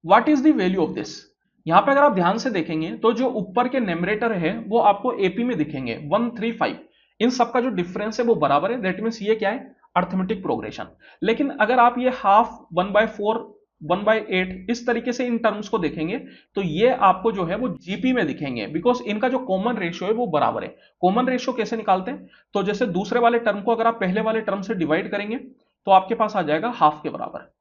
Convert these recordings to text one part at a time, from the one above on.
What is the value of this. यहां पे अगर आप ध्यान से देखेंगे तो जो ऊपर के न्यूमरेटर है वो आपको एपी में दिखेंगे 135, इन सबका जो डिफरेंस है वो बराबर है, दैट मीन्स ये क्या है, अर्थमेटिक प्रोग्रेशन। लेकिन अगर आप ये हाफ, 1/4, 1/8 इस तरीके से इन टर्म्स को देखेंगे तो ये आपको जो है वो जीपी में दिखेंगे, बिकॉज इनका जो कॉमन रेशियो है वो बराबर है। कॉमन रेशियो कैसे निकालते हैं, तो जैसे दूसरे वाले टर्म को अगर आप पहले वाले टर्म से डिवाइड करेंगे तो आपके पास आ जाएगा हाफ के बराबर,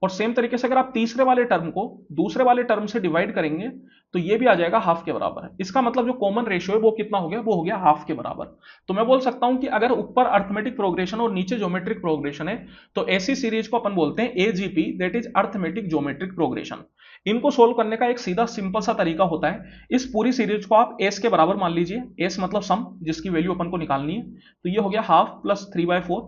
और सेम तरीके से अगर आप तीसरे वाले टर्म को दूसरे वाले टर्म से डिवाइड करेंगे तो ये भी आ जाएगा हाफ के बराबर है। इसका मतलब जो कॉमन रेशियो है वो कितना हो गया, वो हो गया हाफ के बराबर। तो मैं बोल सकता हूं कि अगर ऊपर अर्थमेटिक प्रोग्रेशन और नीचे ज्योमेट्रिक प्रोग्रेशन है तो ऐसी सीरीज को अपन बोलते हैं AGP, that is arithmetic geometric progression. इनको सोल्व करने का एक सीधा सिंपल सा तरीका होता है, इस पूरी सीरीज को आप एस के बराबर मान लीजिए, एस मतलब सम जिसकी वैल्यू अपन को निकालनी है, तो ये हो गया half plus 3/4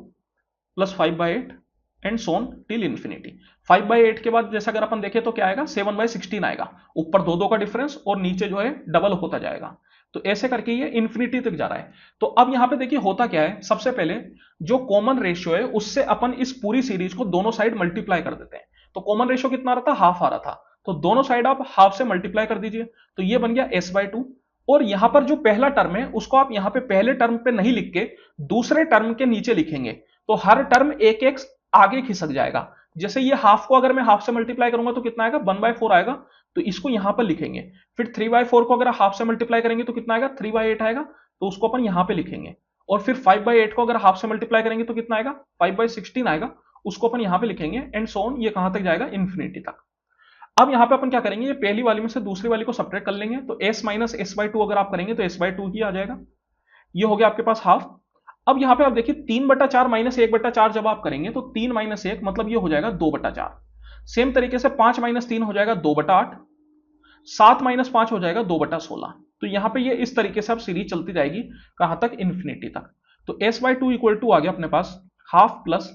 plus 5/8 and so on till infinity. 5/8 के बाद जैसे अगर अपन देखें तो क्या आएगा, 7/16 आएगा, ऊपर दो दो का डिफरेंस और नीचे जो है डबल होता जाएगा, तो ऐसे करके ये इंफिनिटी तक जा रहा है। तो अब यहां पे देखिए होता क्या है, सबसे पहले जो कॉमन रेशियो है उससे अपन इस पूरी सीरीज को दोनों साइड मल्टीप्लाई कर देते हैं। तो कॉमन रेशियो कितना आ रहा था, हाफ आ रहा था, तो दोनों साइड आप हाफ से मल्टीप्लाई कर दीजिए, तो ये बन गया s/2। और यहां पर जो पहला टर्म है उसको आप यहां पे पहले टर्म पे नहीं लिख के दूसरे टर्म के नीचे लिखेंगे, तो हर टर्म एक एक आगे खिसक जाएगा। जैसे ये हाफ को अगर मैं हाफ से मल्टीप्लाई करूंगा तो कितना आएगा, 1/4 आएगा, तो इसको यहां पर लिखेंगे। फिर 3/4 को अगर हाफ से मल्टीप्लाई करेंगे तो कितना आएगा, 3/8 आएगा, तो उसको अपन यहां पे लिखेंगे। और फिर 5/8 को अगर हाफ से मल्टीप्लाई करेंगे तो कितना आएगा, 5/16 आएगा, उसको अपन यहां पे लिखेंगे, एंड सो ऑन, ये कहां तक जाएगा, इंफिनिटी तक। अब यहां पे अपन क्या करेंगे, ये पहली वाली में से दूसरी वाली को सब्ट्रैक्ट कर लेंगे, तो s माइनस s/2 अगर आप करेंगे तो s/2 ही आ जाएगा, ये हो गया आपके पास हाफ। अब यहां पे आप देखिए 3/4 माइनस 1/4 जब आप करेंगे तो 3 माइनस 1 मतलब ये हो जाएगा 2/4। सेम तरीके से 5 माइनस 3 हो जाएगा 2/8, 7 माइनस 5 हो जाएगा 2/16। तो यहां पे ये इस तरीके से अब सीरीज चलती जाएगी, कहां तक, इंफिनिटी तक। तो s/2 इक्वल टू आ गया अपने पास हाफ प्लस,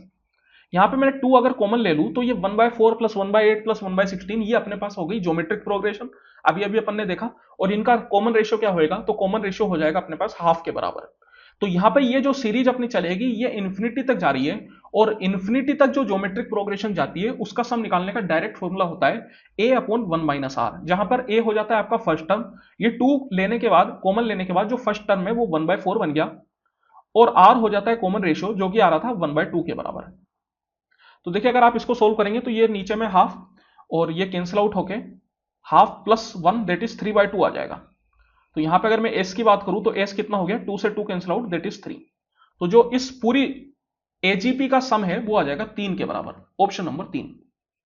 यहां पे मैंने 2 अगर कॉमन ले लूं तो ये 1/4 प्लस 1/8 प्लस 1/16 ये अपने पास हो गई ज्योमेट्रिक प्रोग्रेशन, अभी अभी अपन ने देखा। और इनका कॉमन रेशियो क्या होएगा, तो कॉमन रेशियो हो जाएगा अपने पास हाफ के बराबर। तो यहां पे ये जो सीरीज अपनी चलेगी ये इंफिनिटी तक जा रही है, और इंफिनिटी तक जो ज्योमेट्रिक प्रोग्रेशन जाती है उसका सम निकालने का डायरेक्ट फॉर्मूला होता है a/1 - r, जहां पर a हो जाता है आपका फर्स्ट टर्म, ये 2 लेने के बाद, कॉमन लेने के बाद जो फर्स्ट टर्म है वो 1/4 बन गया, और r हो जाता है कॉमन रेशियो जो कि आ रहा था 1/2 के बराबर। तो देखिए अगर आप इसको सोल्व करेंगे तो ये नीचे में हाफ और ये कैंसिल आउट होके हाफ प्लस 1 दैट इज 3/2 आ जाएगा। तो यहां पे अगर मैं s की बात करूं तो s कितना हो गया, 2 से 2 कैंसिल आउट दैट इज 3। तो जो इस पूरी एजीपी का सम है वो आ जाएगा 3 के बराबर, ऑप्शन नंबर 3।